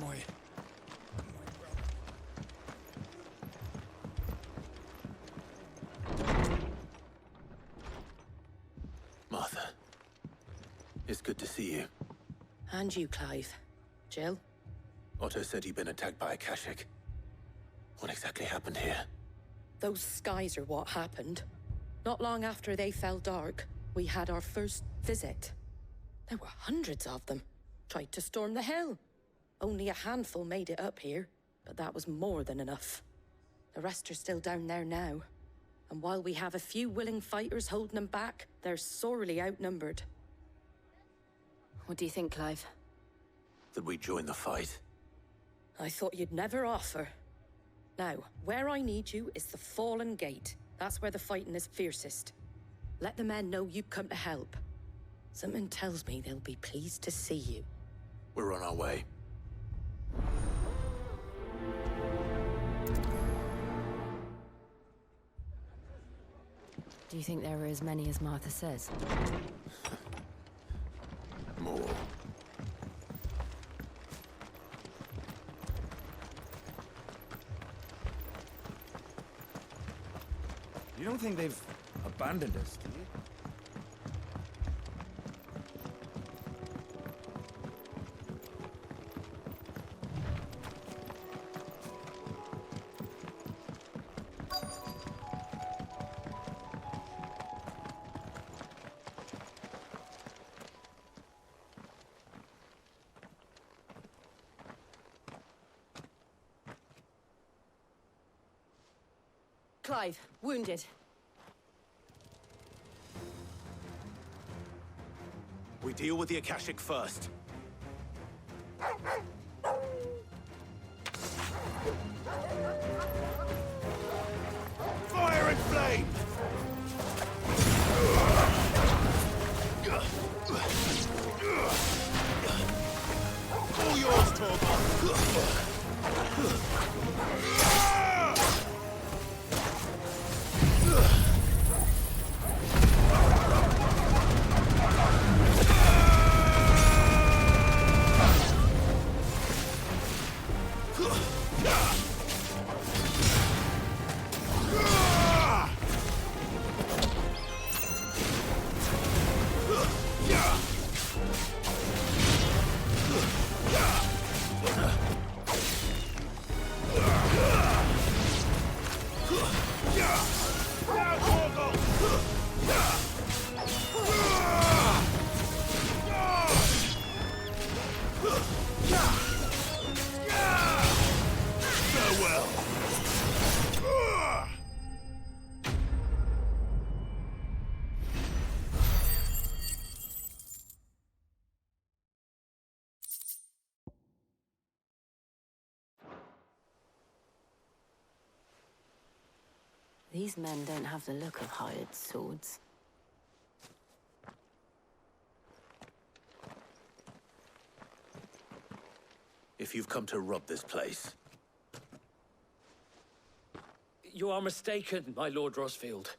My brother. Martha. It's good to see you. And you, Clive. Jill? Otto said you'd been attacked by a Akashic. What exactly happened here? Those skies are what happened. Not long after they fell dark, we had our first visit. There were hundreds of them. Tried to storm the hill. Only a handful made it up here, but that was more than enough. The rest are still down there now. And while we have a few willing fighters holding them back, they're sorely outnumbered. What do you think, Clive? That we join the fight? I thought you'd never offer. Now, where I need you is the Fallen Gate. That's where the fighting is fiercest. Let the men know you've come to help. Something tells me they'll be pleased to see you. We're on our way. Do you think there are as many as Martha says? More. You don't think they've abandoned us, do you? Clive, wounded. We deal with the Akashic first. Fire and flame! All yours, Torgon! These men don't have the look of hired swords. If you've come to rob this place, You are mistaken, my Lord Rosfield.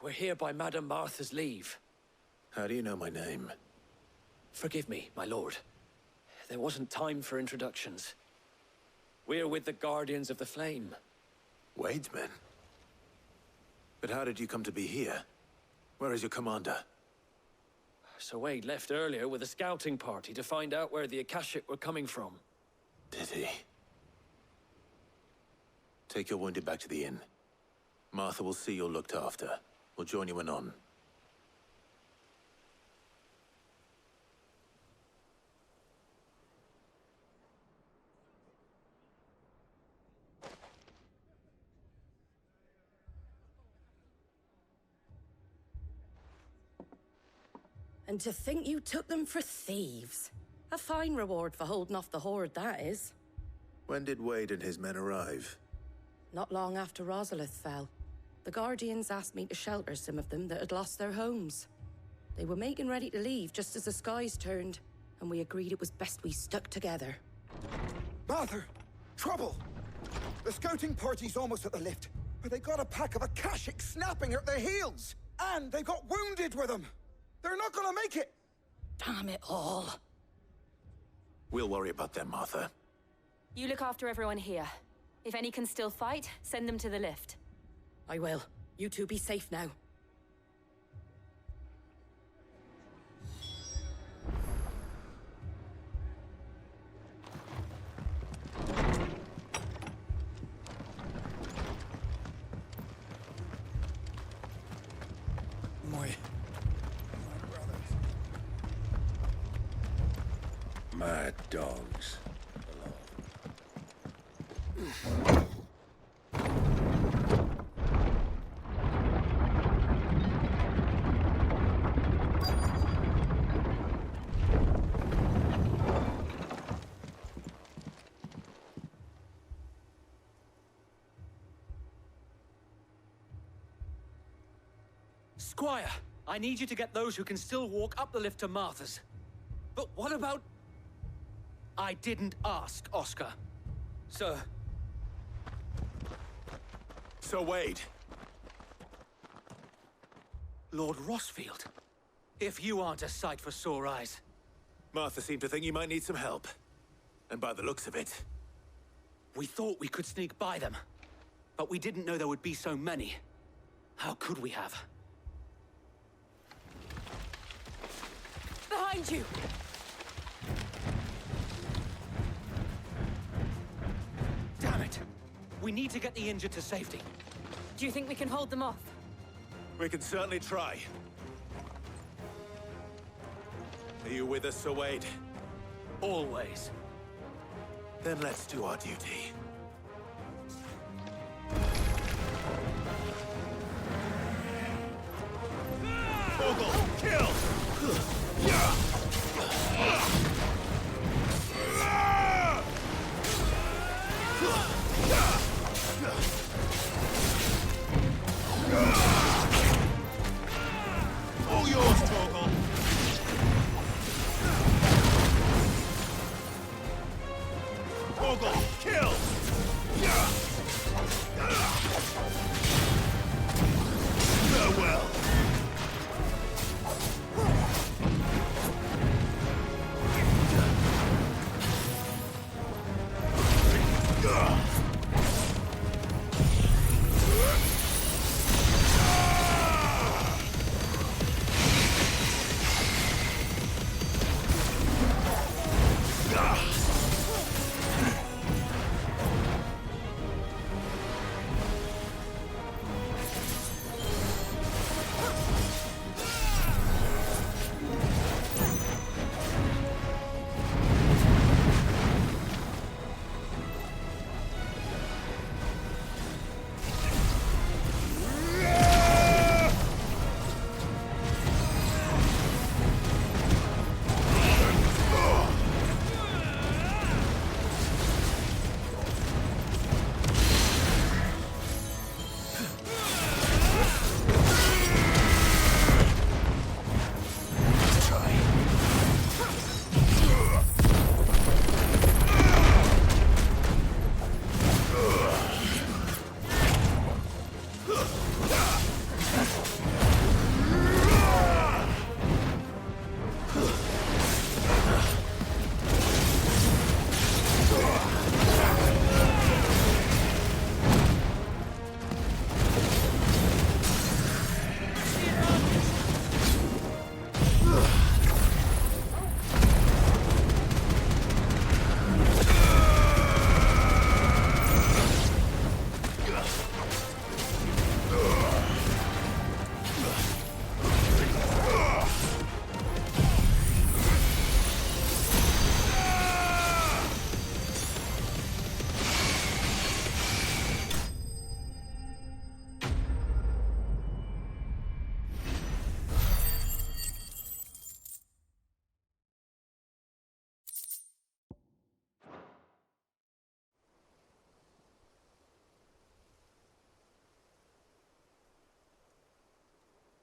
We're here by Madame Martha's leave. how do you know my name? Forgive me, my lord. There wasn't time for introductions. We're with the Guardians of the Flame. Wade's men? But how did you come to be here? Where is your commander? Sir Wade left earlier with a scouting party to find out where the Akashic were coming from. Did he? Take your wounded back to the inn. Martha will see you're looked after. We'll join you anon. And to think you took them for thieves. A fine reward for holding off the horde, that is. When did Wade and his men arrive? Not long after Rosalith fell. The Guardians asked me to shelter some of them that had lost their homes. They were making ready to leave just as the skies turned, and we agreed it was best we stuck together. Martha! Trouble! The scouting party's almost at the lift, but they got a pack of Akashic snapping at their heels! And they got wounded with them! They're not gonna make it! Damn it all. We'll worry about them, Martha. You look after everyone here. If any can still fight, send them to the lift. I will. You two be safe now. My brothers. Mad dogs. Squire, I need you to get those who can still walk up the lift to Martha's. But what about... I didn't ask, Oscar. Sir. So Wade. Lord Rossfield. If you aren't a sight for sore eyes. Martha seemed to think you might need some help. And by the looks of it... We thought we could sneak by them. But we didn't know there would be so many. How could we have? Behind you! Damn it! We need to get the injured to safety. Do you think we can hold them off? We can certainly try. Are you with us, Sir Wade? Always. Then let's do our duty. Bogle, kill! All yours, Torgal! Bogle, kill! Farewell!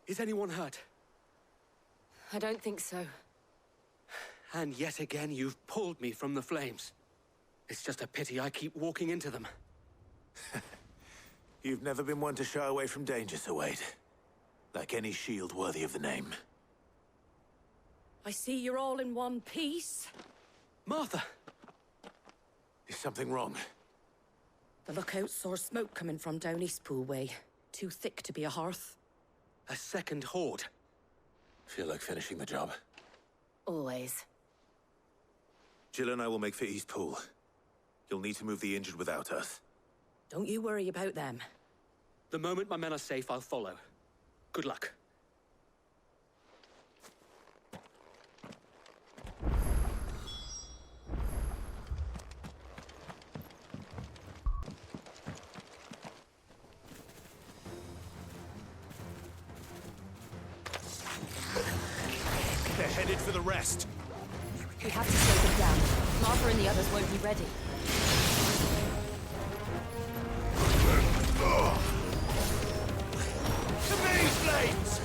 Is anyone hurt? I don't think so. And yet again, you've pulled me from the flames. It's just a pity I keep walking into them. You've never been one to shy away from danger, Sir Wade. Like any shield worthy of the name. I see you're all in one piece. Martha! Is something wrong? The lookout saw smoke coming from down Eastpool way. Too thick to be a hearth. A second horde. Feel like finishing the job. Always. Jill and I will make for Eastpool. You'll need to move the injured without us. Don't you worry about them. The moment my men are safe, I'll follow. Good luck. They're headed for the rest. We have to slow them down. Martha and the others won't be ready. The maze blades!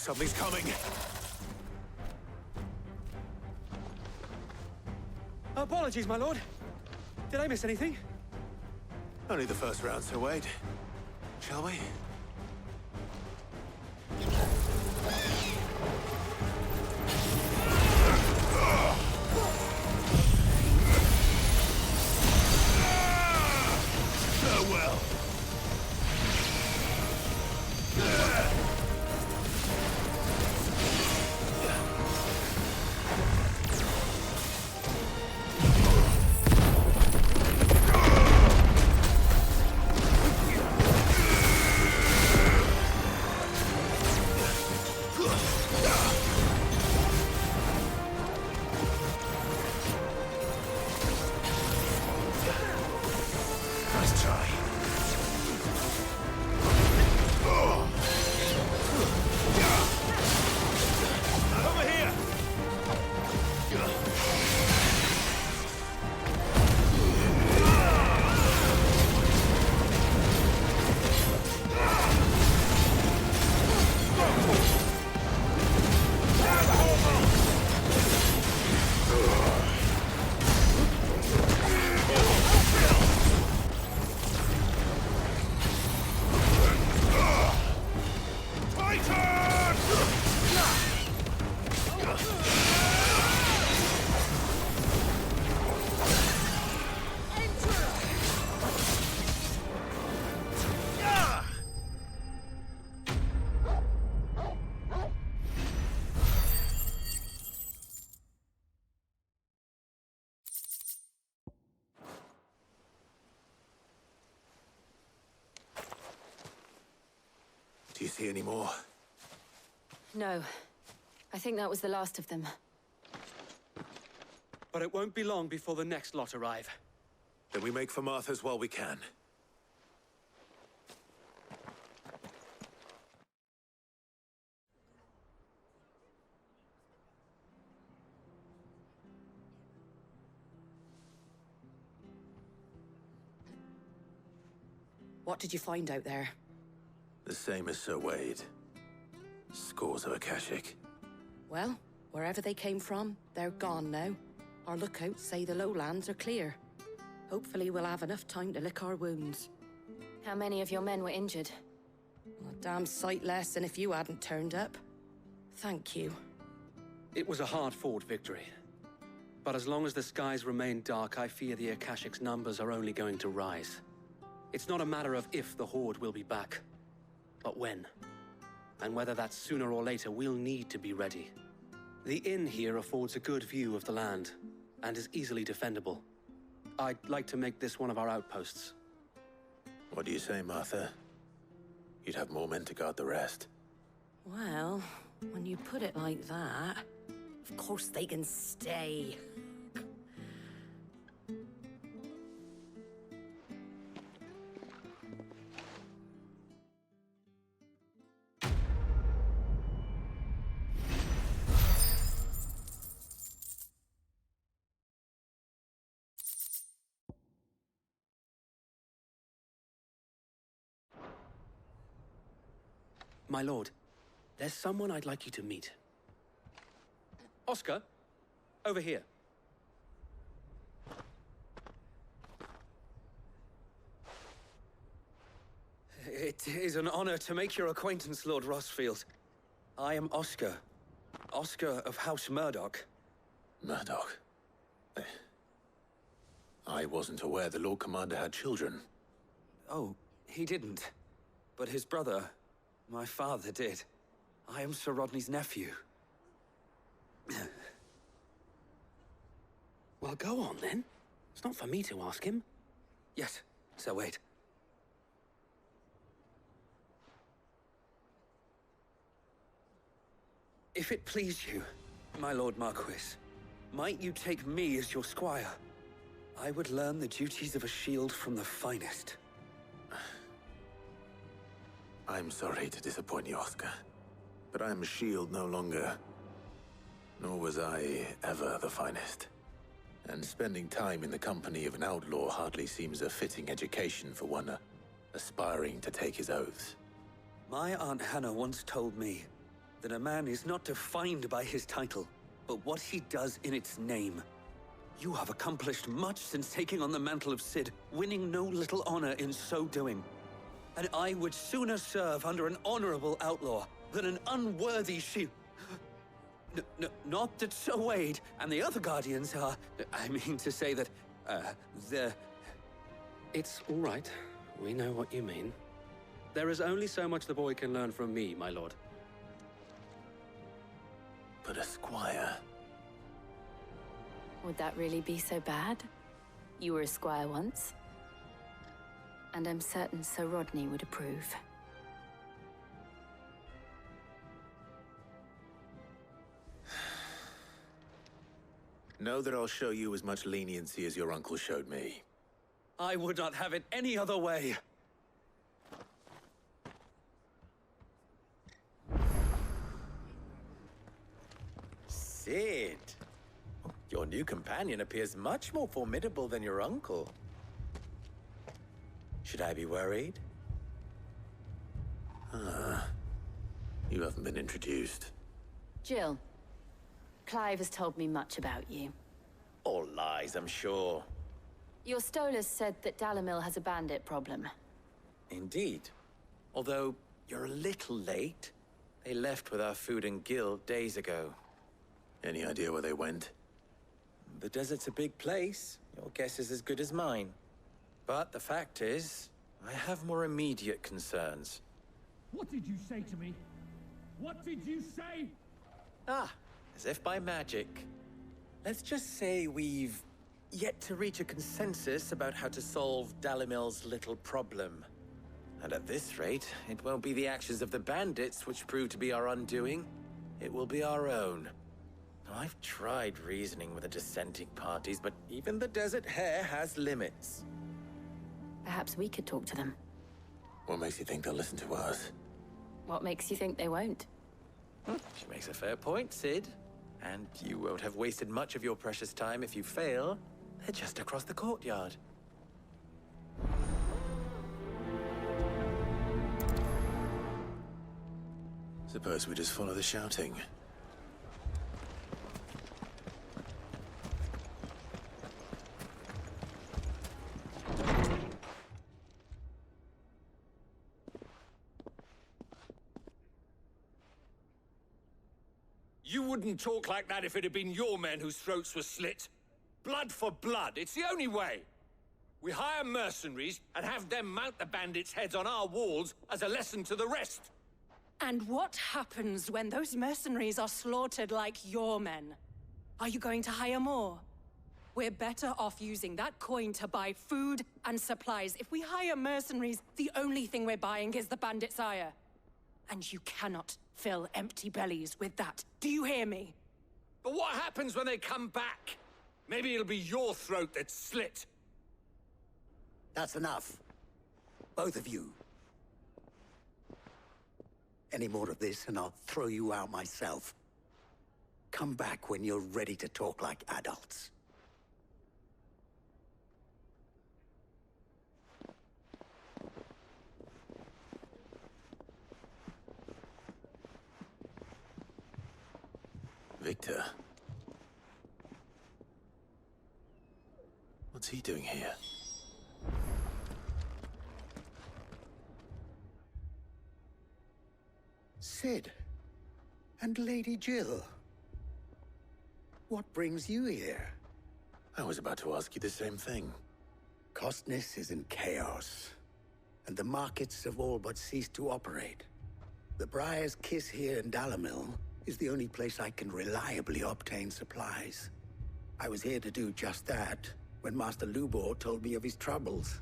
Something's coming. Apologies, my lord. Did I miss anything? Only the first round, so wait. Shall we? Farewell. Nice try. Over here! Do you see any more? No. I think that was the last of them. But it won't be long before the next lot arrive. Then we make for Martha's while we can. What did you find out there? The same as Sir Wade. Scores of Akashic. Well, wherever they came from, they're gone now. Our lookouts say the lowlands are clear. Hopefully we'll have enough time to lick our wounds. How many of your men were injured? A damn sight less than if you hadn't turned up. Thank you. It was a hard-fought victory. But as long as the skies remain dark, I fear the Akashic's numbers are only going to rise. It's not a matter of if the Horde will be back, but when. And whether that's sooner or later, we'll need to be ready. The inn here affords a good view of the land, and is easily defendable. I'd like to make this one of our outposts. What do you say, Martha? You'd have more men to guard the rest. Well, when you put it like that, of course they can stay. My lord, there's someone I'd like you to meet. Oscar, over here. It is an honor to make your acquaintance, Lord Rossfield. I am Oscar. Oscar of House Murdoch. Murdoch? I wasn't aware the Lord Commander had children. Oh, he didn't. But his brother, my father, did. I am Sir Rodney's nephew. Well, go on then. It's not for me to ask him. Yes, Sir Wade. If it please you, my Lord Marquis, might you take me as your squire? I would learn the duties of a shield from the finest. I'm sorry to disappoint you, Oscar, but I'm a shield no longer. Nor was I ever the finest. And spending time in the company of an outlaw hardly seems a fitting education for one aspiring to take his oaths. My Aunt Hannah once told me that a man is not defined by his title, but what he does in its name. You have accomplished much since taking on the mantle of Cid, winning no little honor in so doing. And I would sooner serve under an honorable outlaw than an unworthy shield. Not that Sir Wade and the other Guardians are... I mean to say that, they're... It's all right. We know what you mean. There is only so much the boy can learn from me, my lord. But a squire? Would that really be so bad? You were a squire once. And I'm certain Sir Rodney would approve. Know that I'll show you as much leniency as your uncle showed me. I would not have it any other way. Cid. Your new companion appears much more formidable than your uncle. Should I be worried? You haven't been introduced. Jill. Clive has told me much about you. All lies, I'm sure. Your Stolas said that Dalamil has a bandit problem. Indeed. Although, you're a little late. They left with our food and guild days ago. Any idea where they went? The desert's a big place. Your guess is as good as mine. But the fact is, I have more immediate concerns. What did you say to me? What did you say? Ah, as if by magic. Let's just say we've yet to reach a consensus about how to solve Dalamil's little problem. And at this rate, it won't be the actions of the bandits which prove to be our undoing. It will be our own. I've tried reasoning with the dissenting parties, but even the Desert Hare has limits. Perhaps we could talk to them. What makes you think they'll listen to us? What makes you think they won't? She makes a fair point, Cid. And you won't have wasted much of your precious time if you fail. They're just across the courtyard. Suppose we just follow the shouting. You wouldn't talk like that if it had been your men whose throats were slit. Blood for blood, it's the only way. We hire mercenaries and have them mount the bandits' heads on our walls as a lesson to the rest. And what happens when those mercenaries are slaughtered like your men? Are you going to hire more? We're better off using that coin to buy food and supplies. If we hire mercenaries, the only thing we're buying is the bandits' ire. And you cannot fill empty bellies with that. Do you hear me? But what happens when they come back? Maybe it'll be your throat that's slit. That's enough. Both of you. Any more of this and I'll throw you out myself. Come back when you're ready to talk like adults. Victor? What's he doing here? Sid. And Lady Jill. What brings you here? I was about to ask you the same thing. Costness is in chaos, and the markets have all but ceased to operate. The Briar's Kiss here in Dalimil is the only place I can reliably obtain supplies. I was here to do just that when Master Lubor told me of his troubles.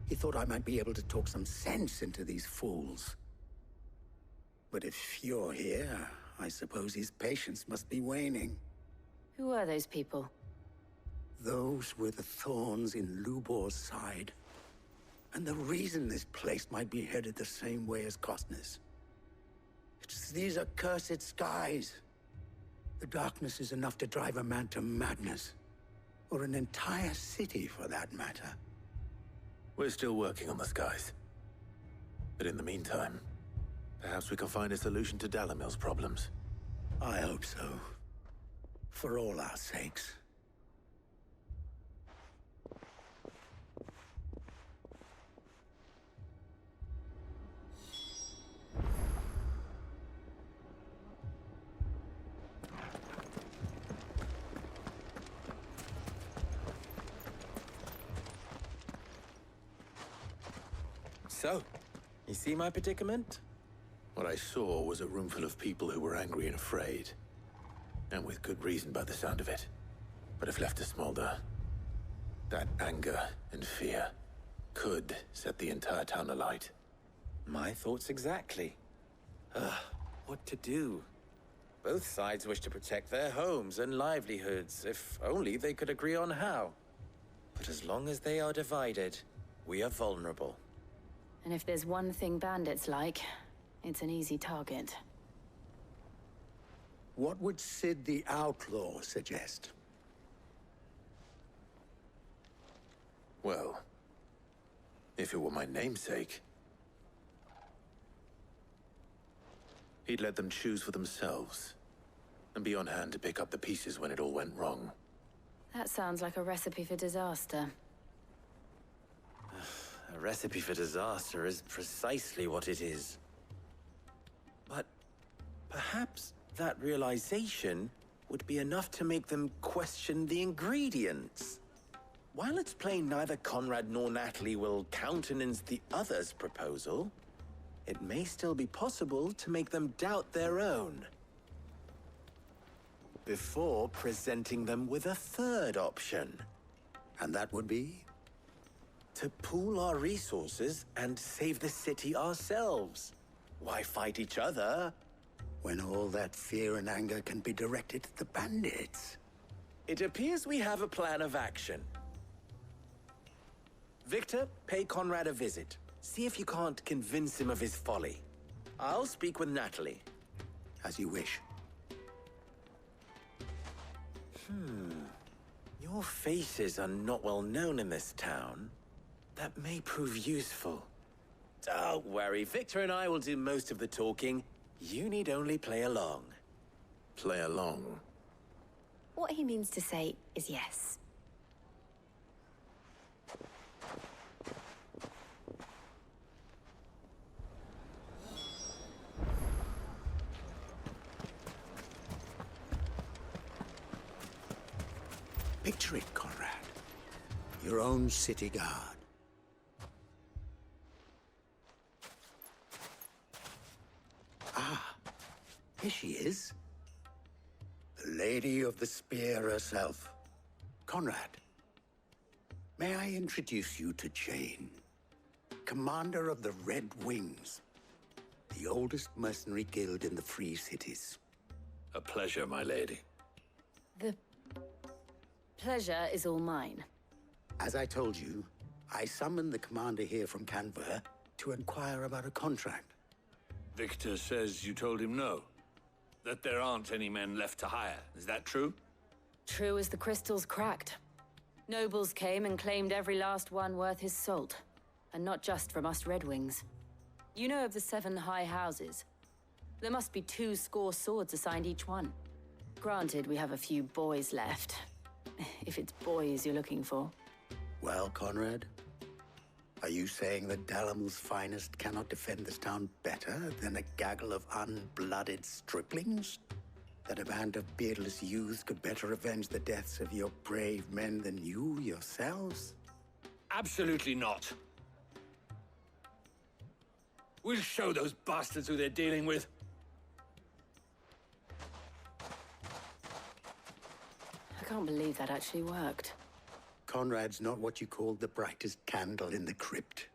He thought I might be able to talk some sense into these fools. But if you're here, I suppose his patience must be waning. Who are those people? Those were the thorns in Lubor's side. And the reason this place might be headed the same way as Costness. It's these accursed skies. The darkness is enough to drive a man to madness. Or an entire city, for that matter. We're still working on the skies. But in the meantime, perhaps we can find a solution to Dalimil's problems. I hope so. For all our sakes. So, you see my predicament? What I saw was a room full of people who were angry and afraid. And with good reason by the sound of it. But if left to smolder, that anger and fear could set the entire town alight. My thoughts exactly. What to do? Both sides wish to protect their homes and livelihoods, if only they could agree on how. But as long as they are divided, we are vulnerable. And if there's one thing bandits like, it's an easy target. What would Sid the Outlaw suggest? Well, if it were my namesake, he'd let them choose for themselves, and be on hand to pick up the pieces when it all went wrong. That sounds like a recipe for disaster. A recipe for disaster is precisely what it is. But perhaps that realization would be enough to make them question the ingredients. While it's plain neither Conrad nor Natalie will countenance the other's proposal, it may still be possible to make them doubt their own. Before presenting them with a third option. And that would be? To pool our resources and save the city ourselves. Why fight each other? When all that fear and anger can be directed at the bandits. It appears we have a plan of action. Victor, pay Conrad a visit. See if you can't convince him of his folly. I'll speak with Natalie. As you wish. Your faces are not well known in this town. That may prove useful. Don't worry, Victor and I will do most of the talking. You need only play along. Play along? What he means to say is yes. Picture it, Conrad. Your own city guard. Ah, here she is. The Lady of the Spear herself. Conrad, may I introduce you to Jane, commander of the Red Wings, the oldest mercenary guild in the Free Cities. A pleasure, my lady. The pleasure is all mine. As I told you, I summoned the commander here from Canver to inquire about a contract. Victor says you told him no. That there aren't any men left to hire. Is that true? True as the crystals cracked. Nobles came and claimed every last one worth his salt. And not just from us Red Wings. You know of the 7 high houses. There must be 2 swords assigned each one. Granted, we have a few boys left. If it's boys you're looking for. Well, Conrad, are you saying that Dalamil's finest cannot defend this town better than a gaggle of unblooded striplings? That a band of beardless youths could better avenge the deaths of your brave men than you yourselves? Absolutely not. We'll show those bastards who they're dealing with. I can't believe that actually worked. Conrad's not what you called the brightest candle in the crypt.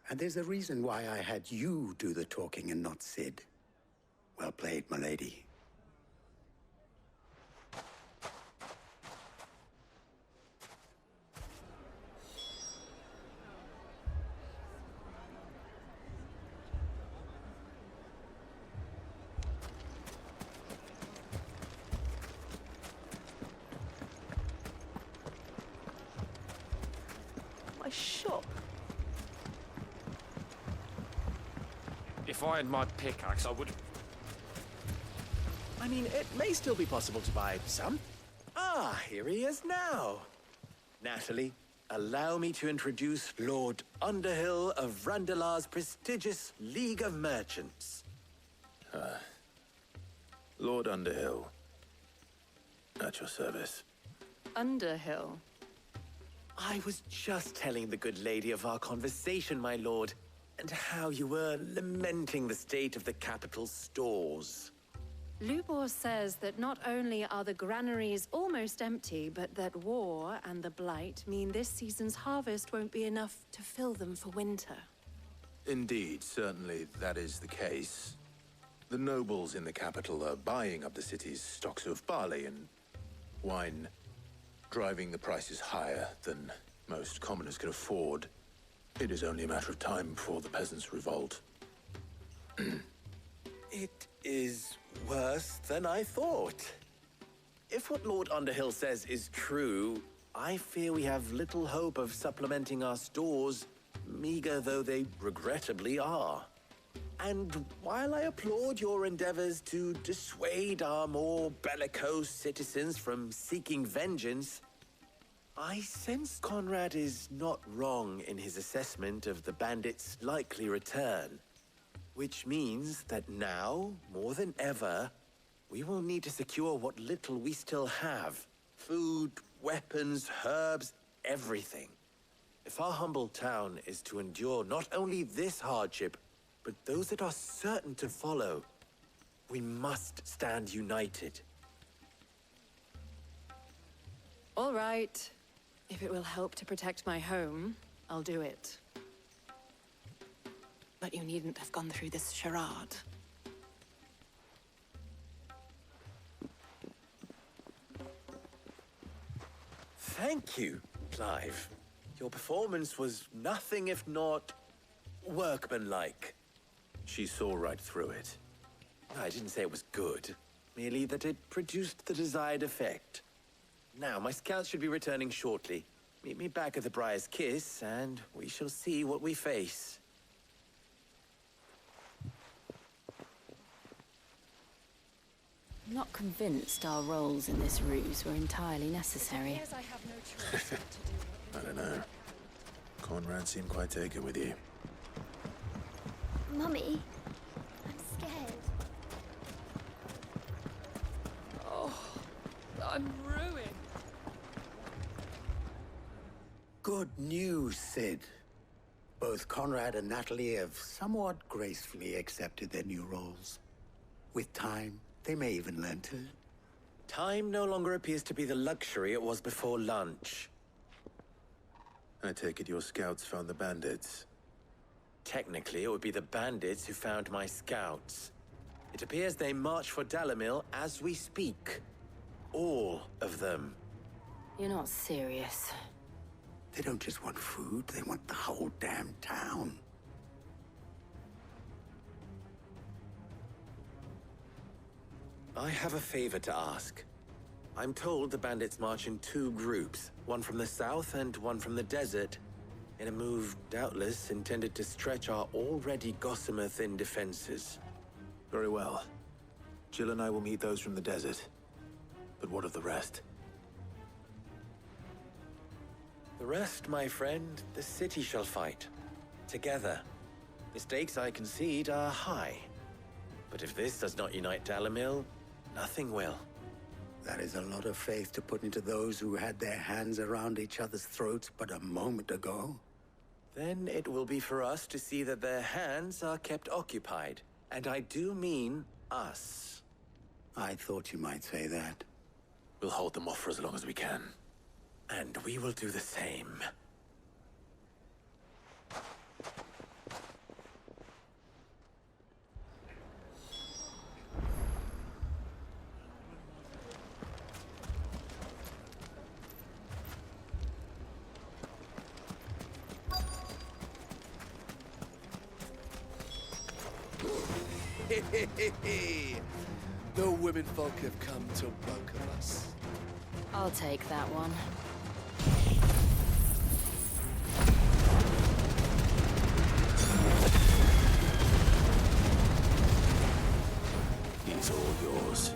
And there's a reason why I had you do the talking and not Sid. Well played, my lady. Shop. If I had my pickaxe, I would... I mean, it may still be possible to buy some. Ah, here he is now. Natalie, allow me to introduce Lord Underhill of Randalar's prestigious League of Merchants. Lord Underhill. At your service. Underhill? I was just telling the good lady of our conversation, my lord, and how you were lamenting the state of the capital's stores. Lubor says that not only are the granaries almost empty, but that war and the Blight mean this season's harvest won't be enough to fill them for winter. Indeed, certainly that is the case. The nobles in the capital are buying up the city's stocks of barley and wine, driving the prices higher than most commoners can afford. It is only a matter of time before the peasants revolt. It is worse than I thought. If what Lord Underhill says is true, I fear we have little hope of supplementing our stores, meager though they regrettably are. And while I applaud your endeavors to dissuade our more bellicose citizens from seeking vengeance, I sense Conrad is not wrong in his assessment of the bandits' likely return. Which means that now, more than ever, we will need to secure what little we still have. Food, weapons, herbs, everything. If our humble town is to endure not only this hardship, but those that are certain to follow, we must stand united. All right. If it will help to protect my home, I'll do it. But you needn't have gone through this charade. Thank you, Clive. Your performance was nothing if not workmanlike. She saw right through it. I didn't say it was good, merely that it produced the desired effect. Now, my scouts should be returning shortly. Meet me back at the Briar's Kiss, and we shall see what we face. I'm not convinced our roles in this ruse were entirely necessary. I have no choice what to do. I don't know. Conrad seemed quite taken with you. Mummy, I'm scared. Oh, I'm ruined. good news, Sid. Both Conrad and Natalie have somewhat gracefully accepted their new roles. With time, they may even learn to... Time no longer appears to be the luxury it was before lunch. I take it your scouts found the bandits. Technically, it would be the bandits who found my scouts. It appears they march for Dalimil as we speak. All of them. You're not serious. They don't just want food, they want the whole damn town. I have a favor to ask. I'm told the bandits march in two groups, one from the south and one from the desert, in a move doubtless intended to stretch our already gossamer-thin defenses. Very well. Jill and I will meet those from the desert. But what of the rest? The rest, my friend, the city shall fight. Together. The stakes, I concede, are high. But if this does not unite Dalimil, nothing will. That is a lot of faith to put into those who had their hands around each other's throats but a moment ago. Then it will be for us to see that their hands are kept occupied. And I do mean us. I thought you might say that. We'll hold them off for as long as we can. And we will do the same. The womenfolk have come to welcome us. I'll take that one. He's all yours.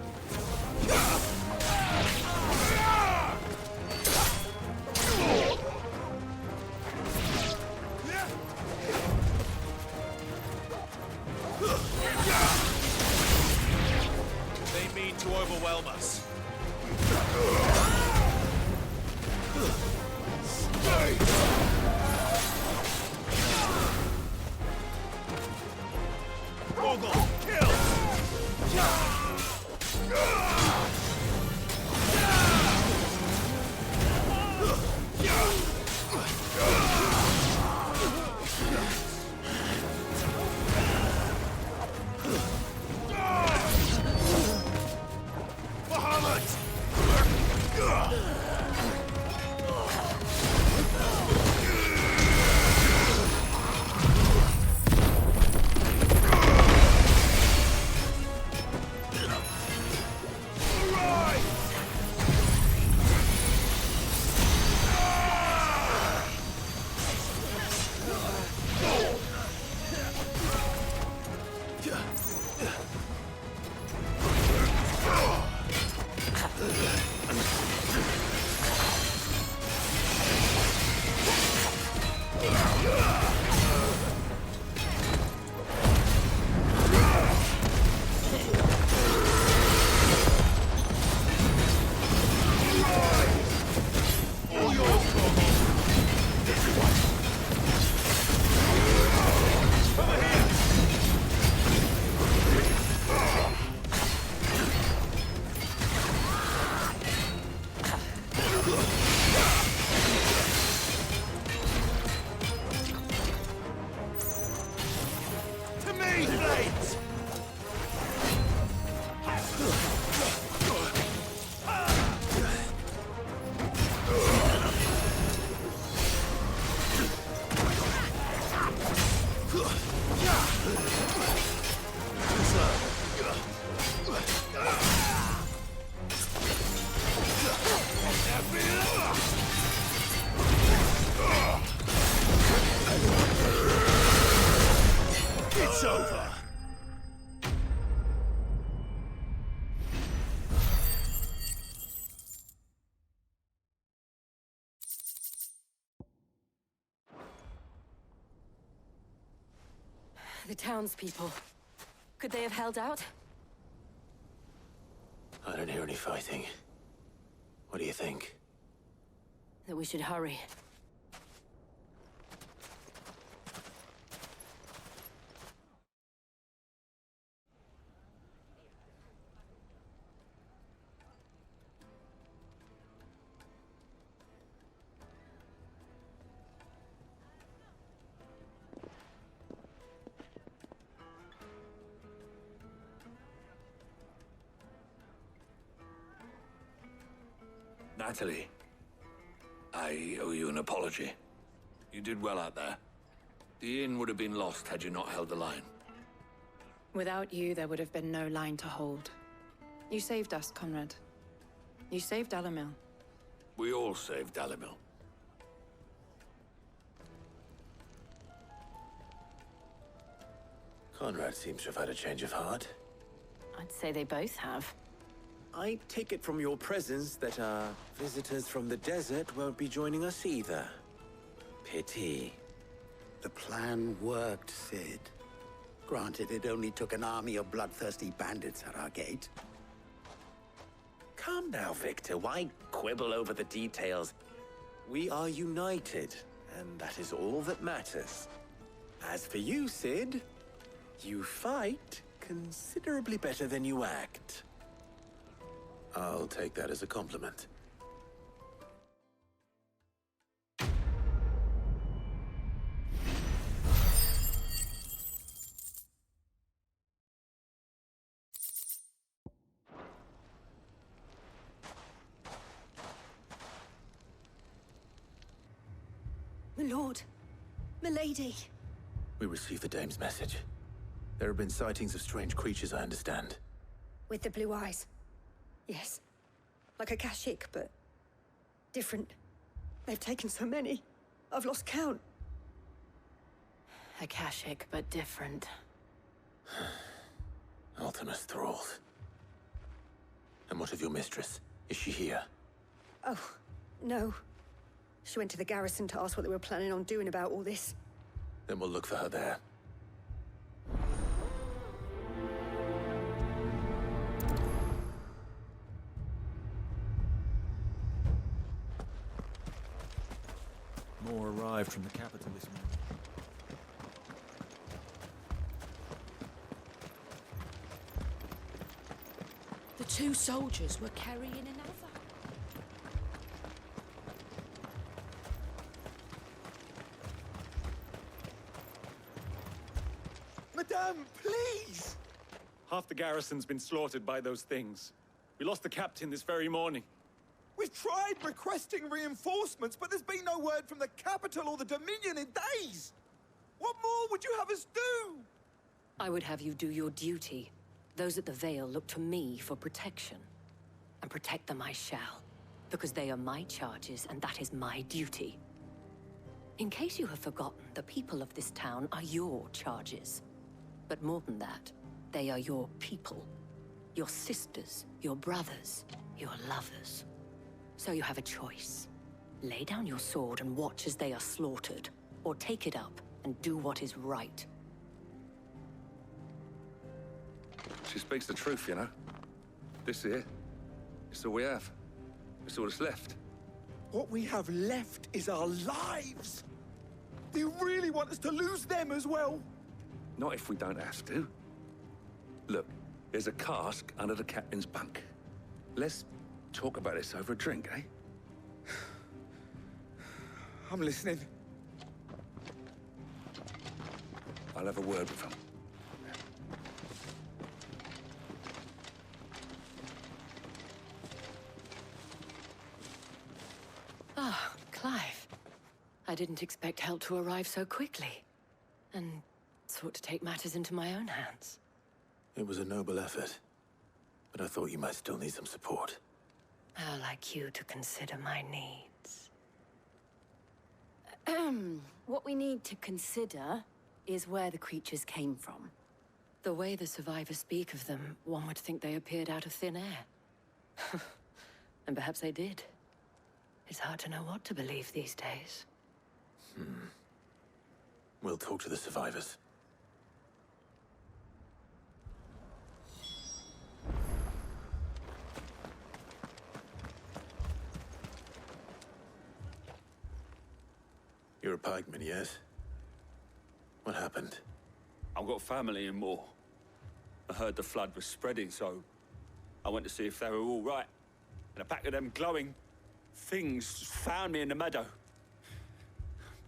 They mean to overwhelm us. Mogul, kill! It's over. The townspeople. Could they have held out? I don't hear any fighting. What do you think? That we should hurry. Natalie, I owe you an apology. You did well out there. The inn would have been lost had you not held the line. Without you, there would have been no line to hold. You saved us, Conrad. You saved Dalimil. We all saved Dalimil. Conrad seems to have had a change of heart. I'd say they both have. I take it from your presence that our visitors from the desert won't be joining us either. Pity. The plan worked, Sid. Granted, it only took an army of bloodthirsty bandits at our gate. Calm now, Victor. Why quibble over the details? We are united, and that is all that matters. As for you, Sid, you fight considerably better than you act. I'll take that as a compliment. My lord. Milady. We received the dame's message. There have been sightings of strange creatures, I understand. With the blue eyes. Yes. Like a Kashik, but different. They've taken so many. I've lost count. Akashic, but different. Ultimus thralls. And what of your mistress? Is she here? Oh, no. She went to the garrison to ask what they were planning on doing about all this. Then we'll look for her there. More arrived from the capital this morning. The two soldiers were carrying another. Madame, please! Half the garrison's been slaughtered by those things. We lost the captain this very morning. We've tried requesting reinforcements, but there's been no word from the capital or the Dominion in days! What more would you have us do? I would have you do your duty. Those at the Vale look to me for protection. And protect them I shall. Because they are my charges, and that is my duty. In case you have forgotten, the people of this town are your charges. But more than that, they are your people. Your sisters, your brothers, your lovers. So you have a choice. Lay down your sword and watch as they are slaughtered, or take it up and do what is right. She speaks the truth, you know. This here, it's all we have. It's all that's left. What we have left is our lives! Do you really want us to lose them as well? Not if we don't have to. Look, there's a cask under the captain's bunk. Let's talk about this over a drink, eh? I'm listening. I'll have a word with him. Ah, Clive. I didn't expect help to arrive so quickly. And sought to take matters into my own hands. It was a noble effort, but I thought you might still need some support. How like you to consider my needs. What we need to consider is where the creatures came from. The way the survivors speak of them, one would think they appeared out of thin air. And perhaps they did. It's hard to know what to believe these days. We'll talk to the survivors. You're a pikeman, yes? What happened? I've got family in Moor. I heard the flood was spreading, so I went to see if they were all right. And a pack of them glowing things found me in the meadow.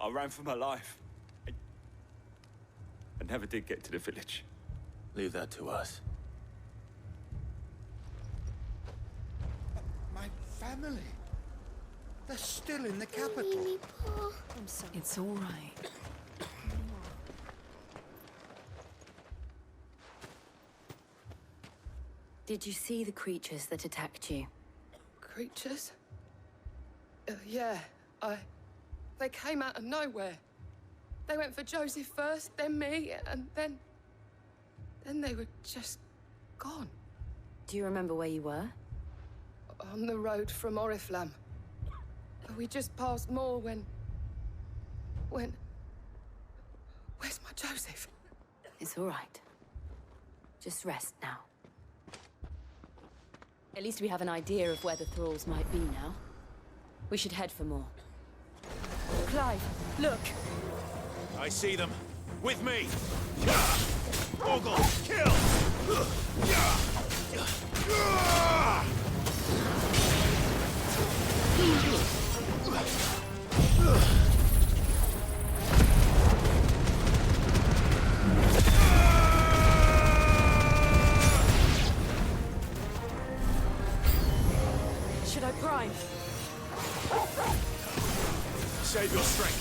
I ran for my life. I never did get to the village. Leave that to us. My family? They're still in the capital. Really, Pa? I'm sorry. It's all right. Did you see the creatures that attacked you? Creatures? Yeah, They came out of nowhere. They went for Joseph first, then me, and then they were just gone. Do you remember where you were? On the road from Oriflamme. We just passed more when... Where's my Joseph? It's all right. Just rest now. At least we have an idea of where the thralls might be now. We should head for more. Clive, look! I see them. With me! Ogle, kill! Should I prime? Save your strength.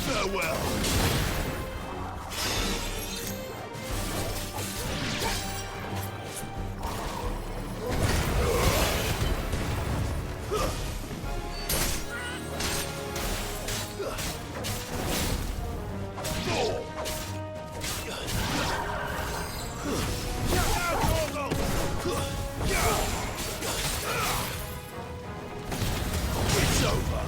Farewell. It's over.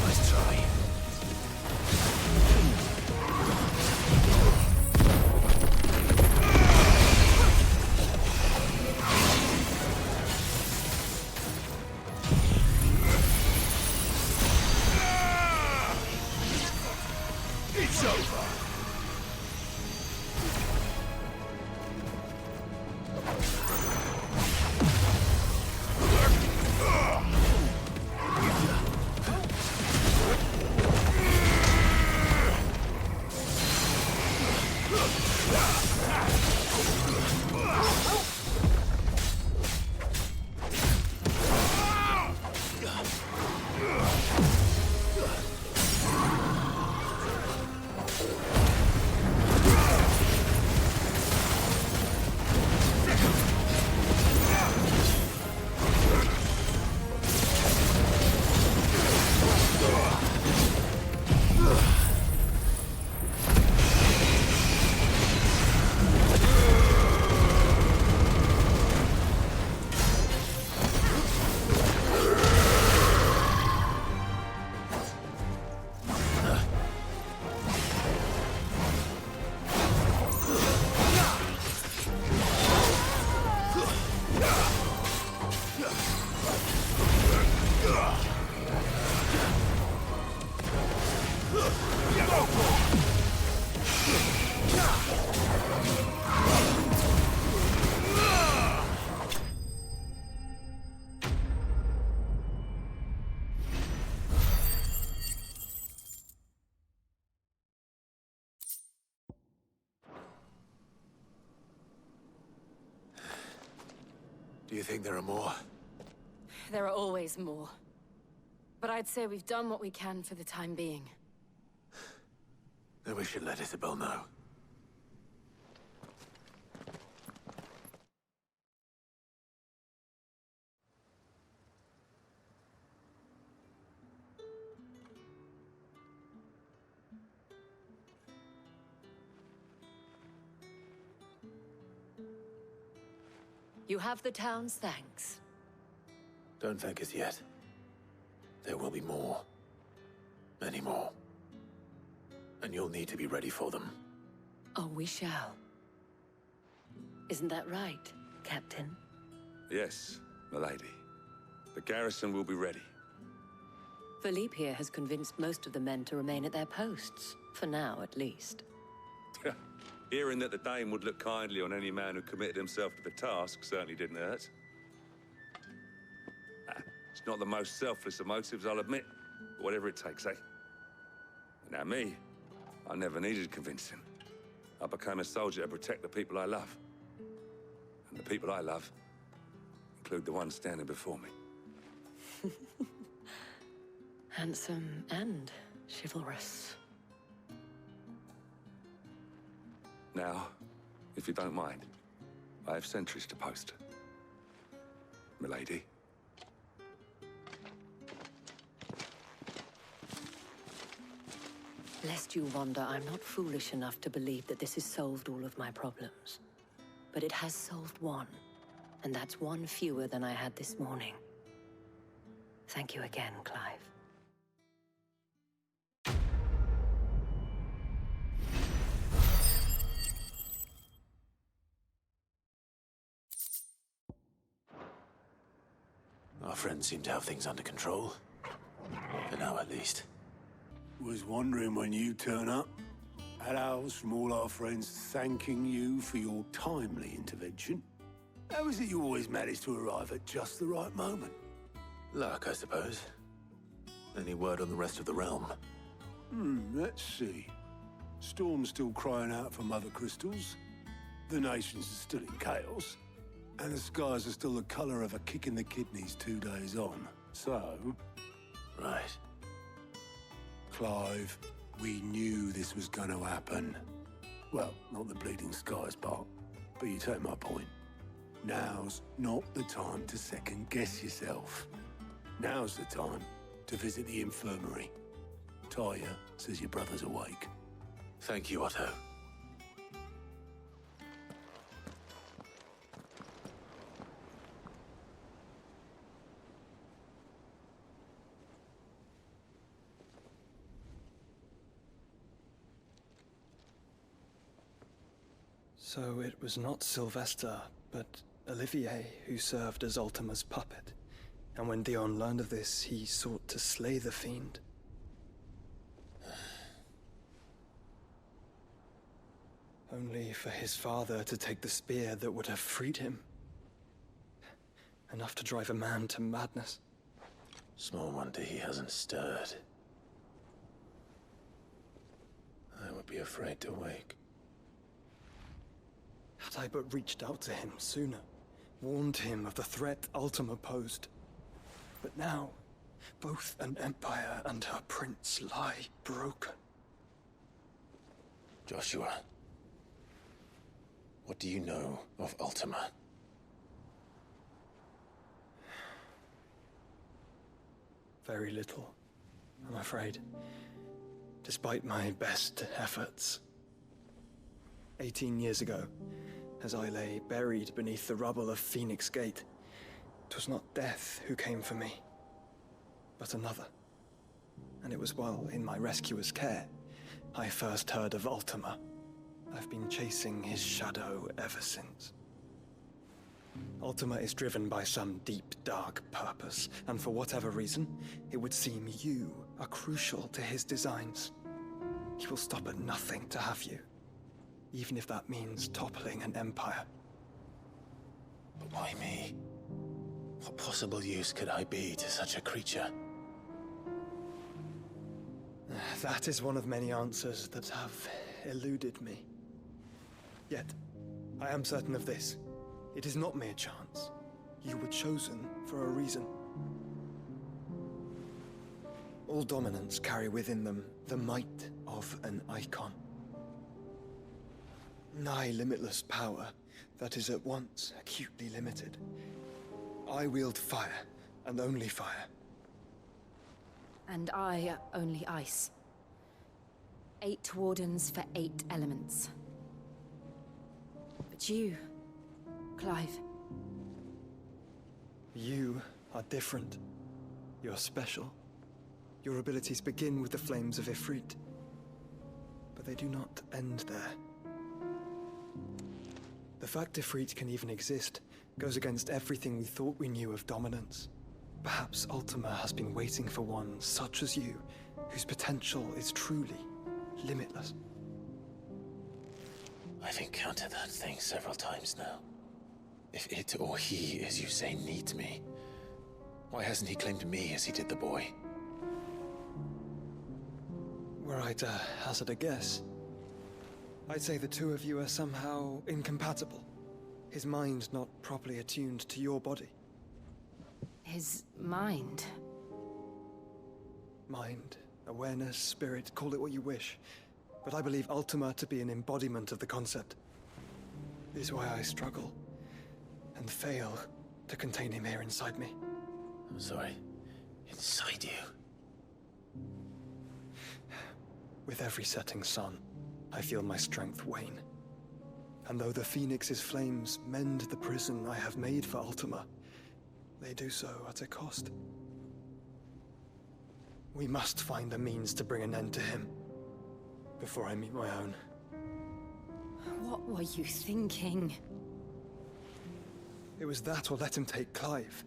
Nice try. It's over. Do you think there are more? There are always more. But I'd say we've done what we can for the time being. Then we should let Isabel know. You have the town's thanks. Don't thank us yet. There will be more. Many more. And you'll need to be ready for them. Oh, we shall. Isn't that right, Captain? Yes, milady. The garrison will be ready. Philippe here has convinced most of the men to remain at their posts. For now, at least. Hearing that the Dame would look kindly on any man who committed himself to the task certainly didn't hurt. It's not the most selfless of motives, I'll admit. But whatever it takes, eh? Now me, I never needed convincing. I became a soldier to protect the people I love. And the people I love include the one standing before me. Handsome and chivalrous. Now, if you don't mind, I have sentries to post. Milady. Lest you wonder, I'm not foolish enough to believe that this has solved all of my problems. But it has solved one, and that's one fewer than I had this morning. Thank you again, Clive. Our friends seem to have things under control. For now, at least. Was wondering when you turn up. Had owls from all our friends thanking you for your timely intervention. How is it you always manage to arrive at just the right moment? Luck, I suppose. Any word on the rest of the realm? Let's see. Storm's still crying out for mother crystals. The nations are still in chaos. And the skies are still the color of a kick in the kidneys 2 days on. So... Right. Clive, we knew this was going to happen. Well, not the bleeding skies part, but you take my point. Now's not the time to second-guess yourself. Now's the time to visit the infirmary. Talia says your brother's awake. Thank you, Otto. So it was not Sylvester, but Olivier who served as Ultima's puppet. And when Dion learned of this, he sought to slay the fiend. Only for his father to take the spear that would have freed him. Enough to drive a man to madness. Small wonder he hasn't stirred. I would be afraid to wake. Had I but reached out to him sooner, warned him of the threat Ultima posed. But now, both an empire and her prince lie broken. Joshua, what do you know of Ultima? Very little, I'm afraid. Despite my best efforts. 18 years ago, as I lay buried beneath the rubble of Phoenix Gate, 'twas not death who came for me, but another. And it was while in my rescuer's care, I first heard of Ultima. I've been chasing his shadow ever since. Ultima is driven by some deep, dark purpose, and for whatever reason, it would seem you are crucial to his designs. He will stop at nothing to have you, even if that means toppling an empire. But why me? What possible use could I be to such a creature? That is one of many answers that have eluded me. Yet, I am certain of this. It is not mere chance. You were chosen for a reason. All dominants carry within them the might of an icon. Nigh limitless power that is at once acutely limited. I wield fire, and only fire. And I only ice. 8 wardens for 8 elements. But you, Clive. You are different. You're special. Your abilities begin with the flames of Ifrit. But they do not end there. The fact Ifrit can even exist goes against everything we thought we knew of dominance. Perhaps Ultima has been waiting for one such as you, whose potential is truly limitless. I've encountered that thing several times now. If it or he, as you say, needs me, why hasn't he claimed me as he did the boy? Were I to hazard a guess, I'd say the two of you are somehow incompatible. His mind not properly attuned to your body. His mind? Mind, awareness, spirit, call it what you wish. But I believe Ultima to be an embodiment of the concept. This is why I struggle and fail to contain him here inside me. I'm sorry. Inside you? With every setting sun, I feel my strength wane. And though the Phoenix's flames mend the prison I have made for Ultima, they do so at a cost. We must find a means to bring an end to him before I meet my own. What were you thinking? It was that or let him take Clive.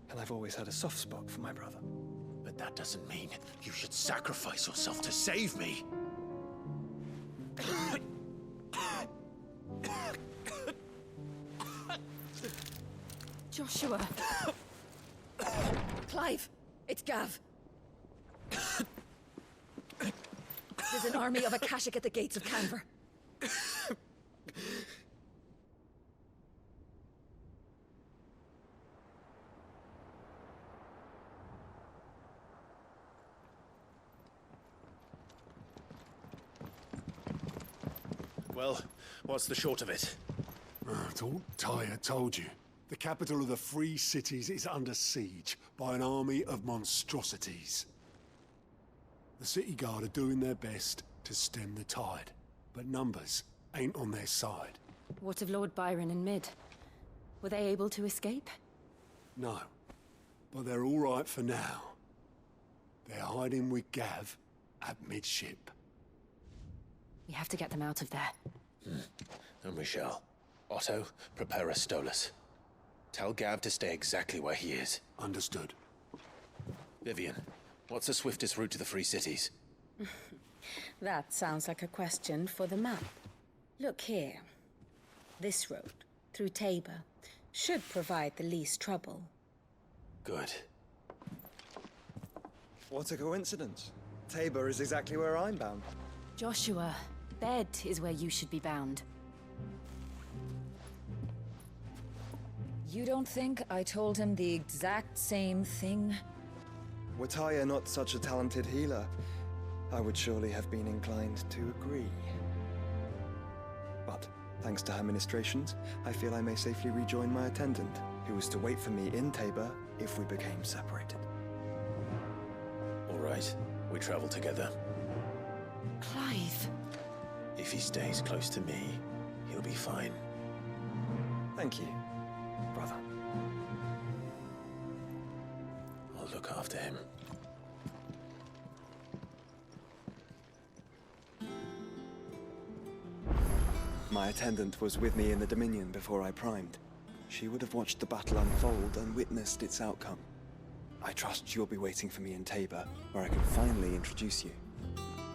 And I've always had a soft spot for my brother. But that doesn't mean you should sacrifice yourself to save me. Joshua! Clive! It's Gav! There's an army of Akashic at the gates of Canver. Well, what's the short of it? Thought Tyre told you. The capital of the Free Cities is under siege by an army of monstrosities. The city guard are doing their best to stem the tide, but numbers ain't on their side. What of Lord Byron and Mid? Were they able to escape? No, but they're all right for now. They're hiding with Gav at midship. We have to get them out of there. And we shall. Otto, prepare a Stolas. Tell Gav to stay exactly where he is. Understood. Vivian, what's the swiftest route to the Free Cities? That sounds like a question for the map. Look here. This road, through Tabor, should provide the least trouble. Good. What a coincidence. Tabor is exactly where I'm bound. Joshua, bed is where you should be bound. You don't think I told him the exact same thing? Were Tyre not such a talented healer, I would surely have been inclined to agree. But, thanks to her ministrations, I feel I may safely rejoin my attendant, who was to wait for me in Tabor if we became separated. All right, we travel together. Clive. If he stays close to me, he'll be fine. Thank you, brother. I'll look after him. My attendant was with me in the Dominion before I primed. She would have watched the battle unfold and witnessed its outcome. I trust you'll be waiting for me in Tabor, where I can finally introduce you.